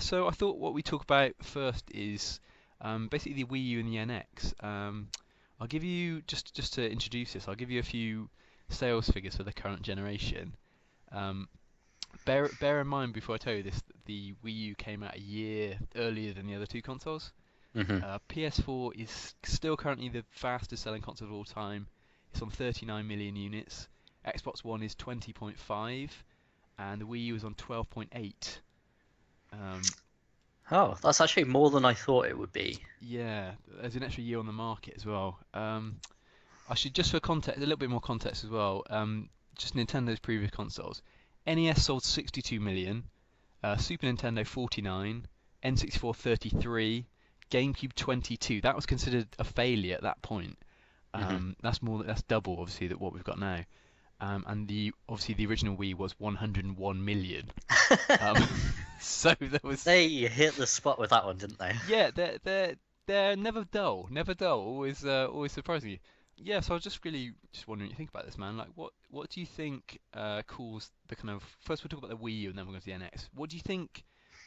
So I thought what we talk about first is basically the Wii U and the NX. I'll give you just to introduce this. I'll give you a few sales figures for the current generation. Um, bear in mind before I tell you this, that the Wii U came out a year earlier than the other two consoles. Hmm. PS4 is still currently the fastest selling console of all time. It's on 39 million units. Xbox One is 20.5, and the Wii U is on 12.8. Um, Oh, that's actually more than I thought it would be. Yeah, there's an extra year on the market as well. I should just for context, a little bit more context as well. Just Nintendo's previous consoles. NES sold 62 million, Super Nintendo 49, N64 33, GameCube 22. That was considered a failure at that point. Hmm. That's double obviously that what we've got now. And the obviously the original Wii was 101 million. Um, so there was They hit the spot with that one, didn't they? Yeah, they're never dull, never dull. Always surprising you. Yeah, so I was just really just wondering what you think about this, man. Like, what do you think caused the kind of first we'll talk about the Wii U and then we'll go to the NX. What do you think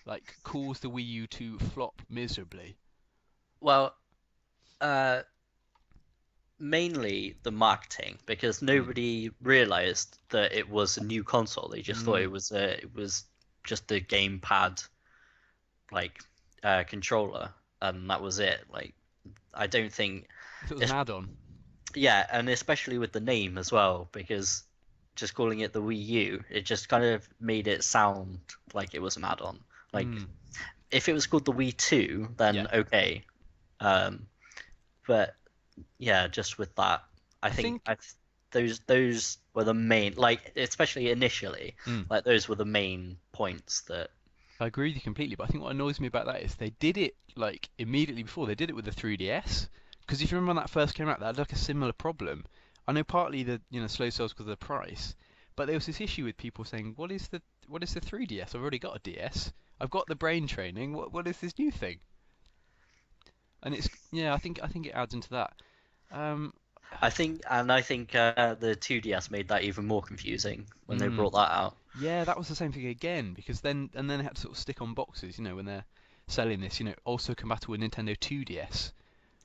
like caused the Wii U to flop miserably? Well, uh, mainly the marketing because Mm. nobody realized that it was a new console. They just thought Mm. it was just a gamepad like controller, and that was it. Like I don't think If it was an it's add-on. yeah, and especially with the name as well because just calling it the Wii U, it just kind of made it sound like it was an add-on. Like Mm. if it was called the Wii 2, Yeah, then okay. Um, but yeah, just with that, I I think think. those were the main, like especially initially, Mm, like those were the main points that I agree with you completely, but I think what annoys me about that is they did it like immediately before. They did it with the 3DS. Because if you remember when that first came out, that had like a similar problem. I know partly the slow sales because of the price, but there was this issue with people saying, "What is the 3DS? I've already got a DS. I've got the brain training. What is this new thing?" And it's yeah, I think it adds into that. Um, I think the 2DS made that even more confusing when they mm, brought that out. yeah, that was the same thing again because then they had to sort of stick on boxes, when they're selling this, also compatible with Nintendo 2DS.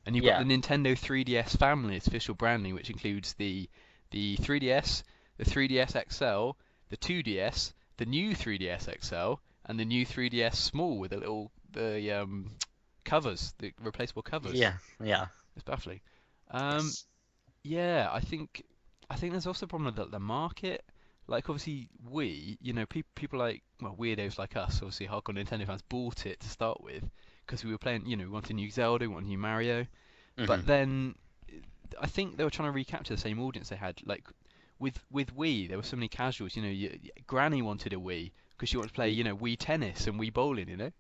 And you've got the Yeah, Nintendo 3DS family, its official branding, which includes the 3DS, the 3DS XL, the 2DS, the new 3DS XL, and the new 3DS Small with the covers, the replaceable covers. yeah. It's baffling. Um, Yes. yeah, I think there's also a problem with the market. Like obviously people like well weirdos like us, obviously hardcore Nintendo fans, bought it to start with because we were playing, we wanted new Zelda, we wanted new Mario, Hmm. but then I think they were trying to recapture the same audience they had. Like with Wii, there were so many casuals. Granny wanted a Wii because she wanted to play, Wii tennis and Wii bowling.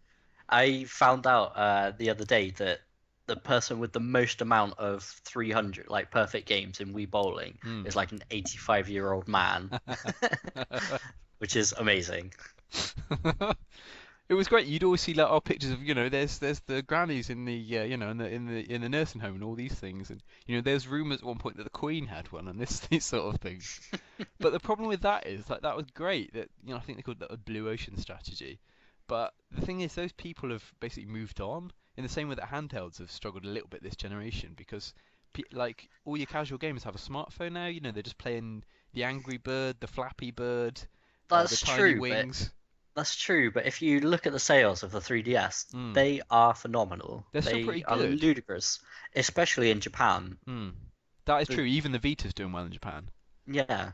I found out the other day that the person with the most amount of 300 like perfect games in Wii Bowling Mm. is like an 85-year-old man, which is amazing. It was great. You'd always see like our pictures of there's the grannies in the in the nursing home and all these things, and there's rumours at one point that the Queen had one and this these sort of things. But the problem with that is like that was great that I think they called that a blue ocean strategy. But the thing is, those people have basically moved on in the same way that handhelds have struggled a little bit this generation because like all your casual gamers have a smartphone now. They're just playing the Angry Bird, the Flappy Bird, the That's Tiny true, but Wings. that's true. But if you look at the sales of the 3DS, Mm. they are phenomenal. They're still They pretty are good. ludicrous, especially in Japan. Mm. That is The, true. Even the Vita's doing well in Japan. yeah,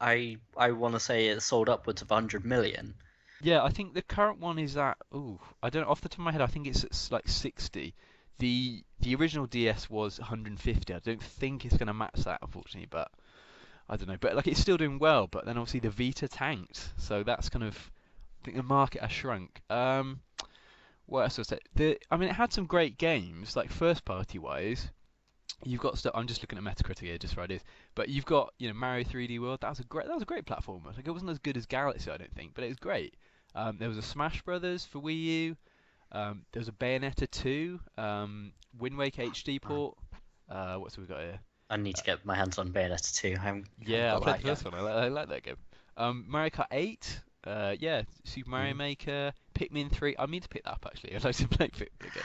I want to say it sold upwards of 100 million. Yeah, I think the current one is at. Ooh, I don't off the top of my head. I think it's at like 60. The original DS was 150. I don't think it's going to match that, unfortunately. But I don't know. But like it's still doing well. But then obviously the Vita tanked, so that's kind of. I think the market has shrunk. What else was it? I mean, it had some great games, like first party wise. You've got stuff. I'm just looking at Metacritic here, just for ideas. But you've got, Mario 3D World. That was a great platformer. Like it wasn't as good as Galaxy, I don't think, but it was great. There was a Smash Brothers for Wii U. There was a Bayonetta 2. Wind Waker HD port. What's we got here? I need Uh, to get my hands on Bayonetta 2. Haven't yeah, I got played the that yet. first one. I like that game. Mario Kart 8. Yeah, Super Mario Hmm. Maker. Pikmin 3. I need to pick that up actually. I'd like to play Pikmin again.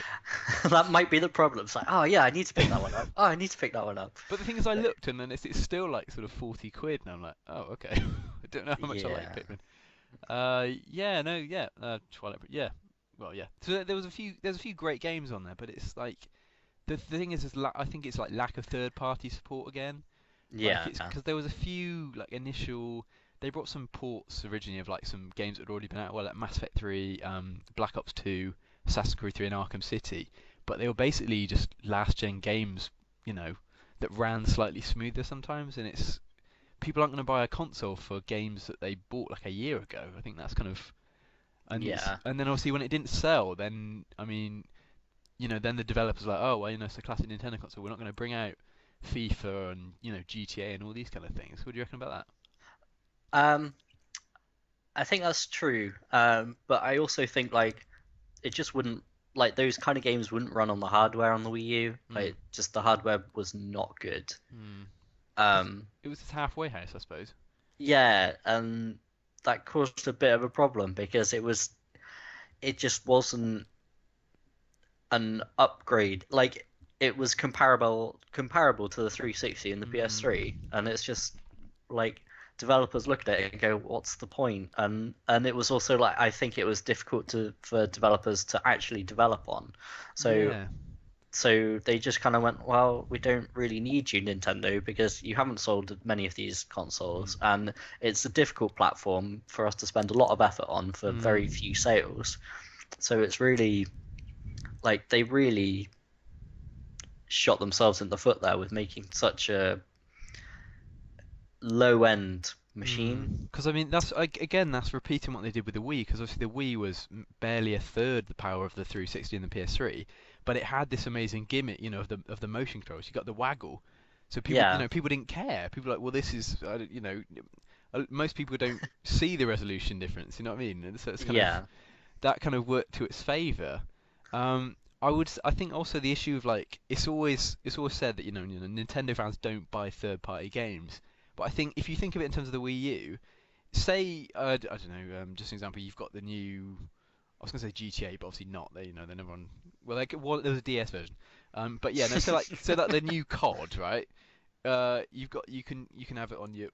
That might be the problem. It's like, oh yeah, I need to pick that one up. Oh, I need to pick that one up. But the thing is, I looked and then it's still like sort of 40 quid, and I'm like, oh okay. I don't know how much I like Yeah. Pikmin. Yeah, no, yeah, Twilight, yeah, well, yeah. So there's a few great games on there, but it's like the thing is I think it's like lack of third-party support again. Like Yeah. it's because there was a few like initial. They brought some ports originally of like some games that had already been out, well, like Mass Effect 3, Black Ops 2, Assassin's Creed 3, and Arkham City. But they were basically just last-gen games, you know, that ran slightly smoother sometimes, and it's people aren't going to buy a console for games that they bought like a year ago. I think that's kind of Yeah. and then obviously when it didn't sell, then I mean, then the developers are like, oh well, it's a classic Nintendo console. We're not going to bring out FIFA and GTA and all these kind of things. What do you reckon about that? Um, I think that's true. But I also think like it just wouldn't like those kind of games wouldn't run on the hardware on the Wii U. Hmm. Like just the hardware was not good. Hmm. It's, Um, it was this halfway house, I suppose. yeah, and that caused a bit of a problem because it just wasn't an upgrade. Like it was comparable to the 360 and the Hmm. PS3, and it's just like developers look at it and go, "What's the point?" And it was also like I think it was difficult for developers to actually develop on. So Yeah. so they just kind of went, "Well, we don't really need you, Nintendo, because you haven't sold many of these Hmm. consoles, and it's a difficult platform for us to spend a lot of effort on for very Hmm. few sales." So it's really like they really shot themselves in the foot there with making such a low end machine. Because I mean, again, that's repeating what they did with the Wii. Because obviously the Wii was barely a third the power of the 360 and the PS3, but it had this amazing gimmick, of the motion controls. You got the waggle, so people, Yeah, people didn't care. People were like, well, this is, most people don't see the resolution difference. You know what I mean? And so it's kind of yeah, that kind of worked to its favor. Um, I think also the issue of like it's always said that Nintendo fans don't buy third-party games, but I think if you think of it in terms of the Wii U, say I don't know, just an example, you've got the new. I was gonna say GTA, but obviously not. They're never on. Well, there was a DS version. But yeah, no. So like the new COD, right? You can have it on your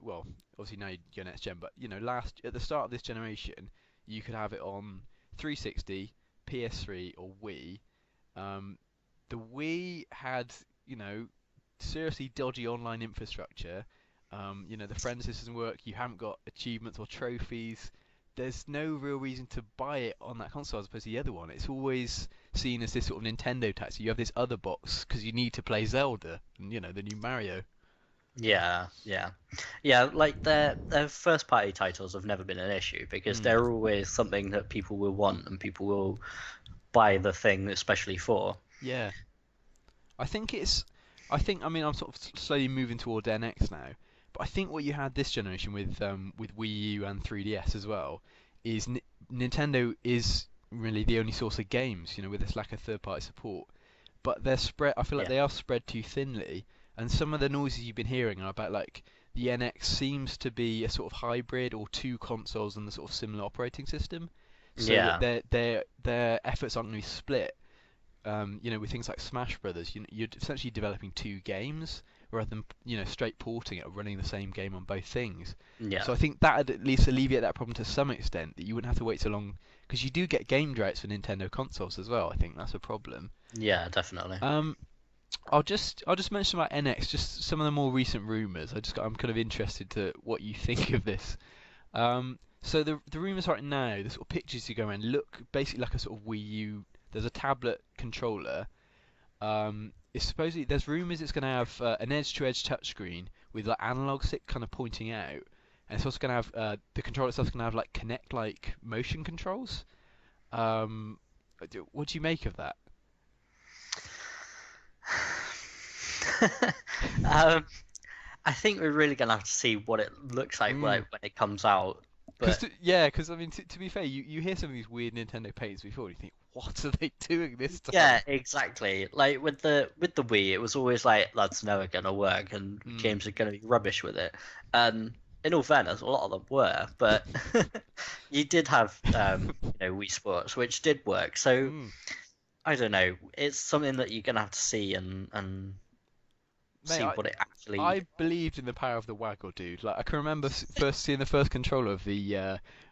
obviously now your next gen, but last at the start of this generation, you could have it on 360, PS3, or Wii. Um, the Wii had you know seriously dodgy online infrastructure. The friend system doesn't work. You haven't got achievements or trophies. There's no real reason to buy it on that console as opposed to the other one. It's always seen as this sort of Nintendo tax. You have this other box because you need to play Zelda and the new Mario. yeah. Yeah, like their first party titles have never been an issue because Mm, they're always something that people will want and people will buy the thing especially for. yeah, I think it's. I mean, I'm sort of slowly moving toward NX now, but I think what you had this generation with Wii U and 3DS as well is Nintendo is really the only source of games. With this lack of third-party support, but they're spread. I feel like Yeah. they are spread too thinly, and some of the noises you've been hearing are about like the NX seems to be a sort of hybrid or two consoles and the sort of similar operating system, so that Yeah. their efforts aren't going to be split with things like Smash Brothers, you're essentially developing two games rather than straight porting it or running the same game on both things. Yeah. So I think that would at least alleviate that problem to some extent, that you wouldn't have to wait so long because you do get game droughts for Nintendo consoles as well. I think that's a problem. Yeah, definitely. Um, I'll just mention about NX, just some of the more recent rumors. I'm kind of interested to what you think of this. So the rumors right now, the sort of pictures you go around look basically like a sort of Wii U. There's a tablet controller. It's supposedly there's rumors it's going to have an edge-to-edge touchscreen with like analog stick kind of pointing out, and it's also going to have the controller itself's going to have like Kinect-like motion controls. Um, what do you make of that? um, I think we're really gonna have to see what it looks like Mm. when it comes out. Because But yeah, because I mean, to be fair, you hear some of these weird Nintendo patents before, and you think, what are they doing this time? yeah, exactly. Like with the Wii, it was always like that's never gonna work and Mm. games are gonna be rubbish with it. And in all fairness, a lot of them were, but you did have Wii Sports, which did work. So Mm. I don't know. It's something that you're gonna have to see and Mate, see I what it actually. I believed in the power of the waggle, dude. Like I can remember first seeing the first controller of the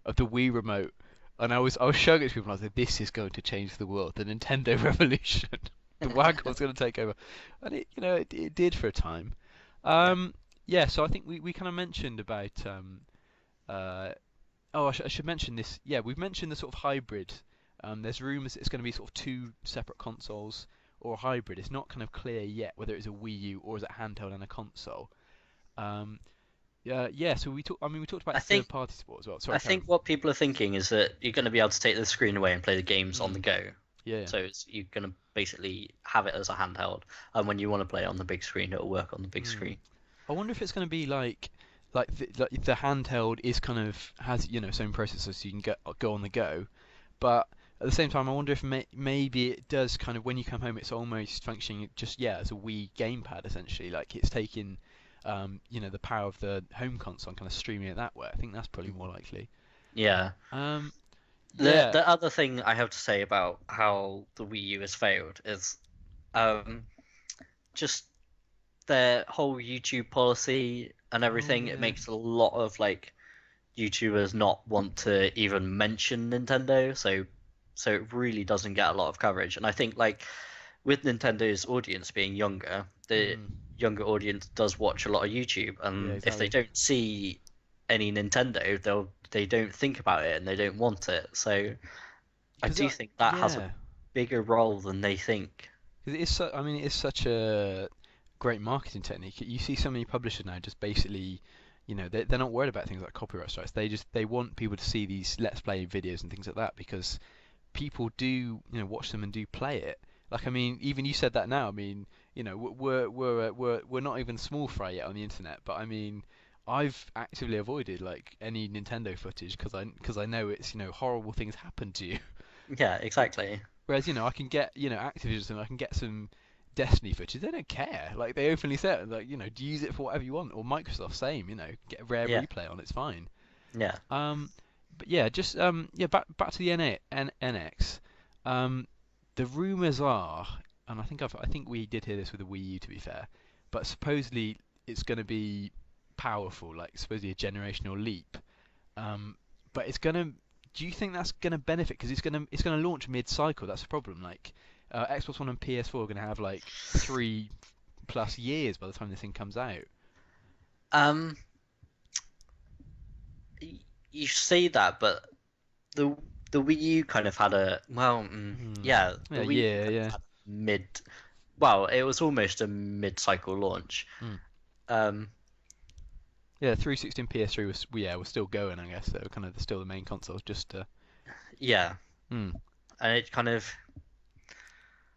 Wii remote, and I was showing it to people. And I was like, "This is going to change the world. The Nintendo revolution. The waggle's going to take over," and it did for a time. Yeah, Um, yeah. So I think we kind of mentioned about uh, oh, I should mention this. Yeah, we've mentioned the sort of hybrid. There's rumours it's going to be sort of two separate consoles or a hybrid. It's not kind of clear yet whether it's a Wii U or is it handheld and a console. Um, yeah. So we talked I about think third-party support as well. I Sorry, think Karen. what people are thinking is that you're gonna be able to take the screen away and play the games on the Mm, go. yeah, yeah. So you're gonna basically have it as a handheld, and when you want to play it on the big screen, it'll work on the big Mm. screen. I wonder if it's going to be like the handheld is kind of has its own processor, so you can go on the go. But at the same time, I wonder if maybe it does kind of when you come home, it's almost functioning just as a Wii gamepad essentially. Like it's taking the power of the home console and kind of streaming it that way. I think that's probably more likely. Yeah. Um, The yeah. the other thing I have to say about how the Wii U has failed is um just their whole YouTube policy and Oh everything. It yeah. makes a lot of like YouTubers not want to even mention Nintendo, so it really doesn't get a lot of coverage. And I think like with Nintendo's audience being younger, the Mm, younger audience does watch a lot of YouTube, yeah, and if they exactly. don't see any Nintendo, they don't think about it and they don't want it. So I Because do think that has a yeah, bigger role than they think. 'cause I mean, it is such a great marketing technique. You see so many publishers now just basically, they're not worried about things like copyright strikes. They want people to see these Let's Play videos and things like that because people do watch them and do play it. Like I mean, even you said that now. I mean, we're not even small fry yet on the internet, but I mean, I've actively avoided like any Nintendo footage because I know it's horrible things happen to you. Yeah, exactly. Whereas I can get Activision, I can get some Destiny footage. They don't care. Like they openly say it, like use it for whatever you want. Or Microsoft, same. Get a rare Yeah, replay on. It's fine. yeah. Um, but yeah, just back to the NX. Um, the rumors are, and I think we did hear this with the Wii U to be fair, but supposedly it's going to be powerful, like supposedly a generational leap. Um, but it's gonna. Do you think that's gonna benefit? Because it's gonna launch mid-cycle. That's the problem. Like Xbox One and PS4 are gonna have like 3+ years by the time this thing comes out. Um, you say that, but the the Wii U kind of had a Hmm. yeah, the Yeah, Wii U yeah, kind of yeah. had a mid. Well, it was almost a mid-cycle launch. Hmm. Um, Yeah, 360 and PS3 was still going, I guess. They were kind of still the main consoles. Just yeah, hmm. and it kind of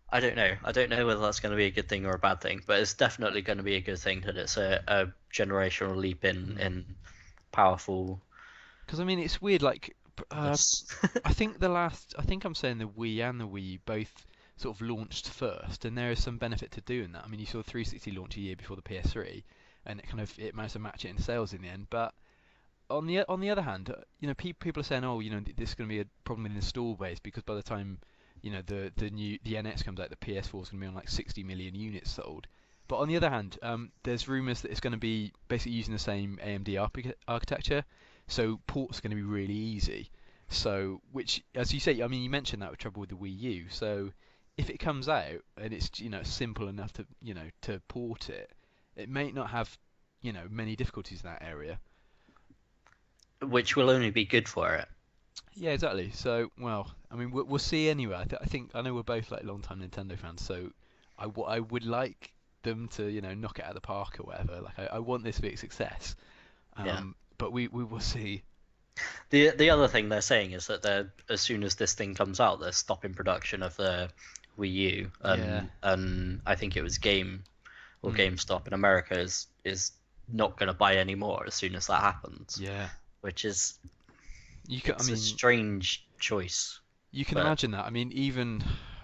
I don't know. I don't know whether that's going to be a good thing or a bad thing, but it's definitely going to be a good thing that it's a generational leap Hmm. in powerfulness. Because I mean, it's weird. Like, I think I'm saying the Wii and the Wii both sort of launched first, and there is some benefit to doing that. I mean, you saw 360 launch a year before the PS3, and it managed to match it in sales in the end. But on the other hand, people are saying, oh, this is going to be a problem with install base because by the time the NX comes out, the PS4 is going to be on like 60 million units sold. But on the other hand, there's rumors that it's going to be basically using the same AMD architecture, so ports are going to be really easy. So, which, as you say, I mean, you mentioned that with trouble with the Wii U. So, if it comes out and it's simple enough to to port it, it may not have many difficulties in that area. Which will only be good for it. Yeah, exactly. So, well, I mean, we'll see anyway. I think I know we're both like long-time Nintendo fans, so what I would like them to, knock it out of the park or whatever. Like, I want this to be a success. Yeah. But we will see. The other thing they're saying is that they're as soon as this thing comes out, they're stopping production of the Wii U, Yeah. and I think it was Mm. GameStop in America is not going to buy any more as soon as that happens, Yeah. which is I it's a mean, strange choice, you can but imagine that. I mean,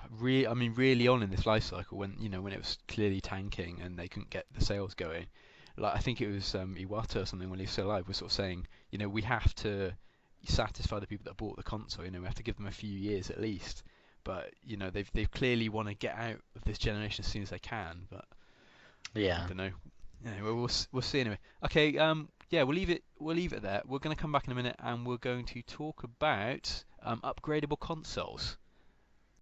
really on in this life cycle when when it was clearly tanking and they couldn't get the sales going. like I think it was Iwata or something when he was still alive was sort of saying, we have to satisfy the people that bought the console. We have to give them a few years at least. But they've clearly want to get out of this generation as soon as they can. But I Yeah. don't know. Anyway, we'll see anyway. Okay. Yeah, we'll leave it there. We're going to come back in a minute and we're going to talk about upgradable consoles.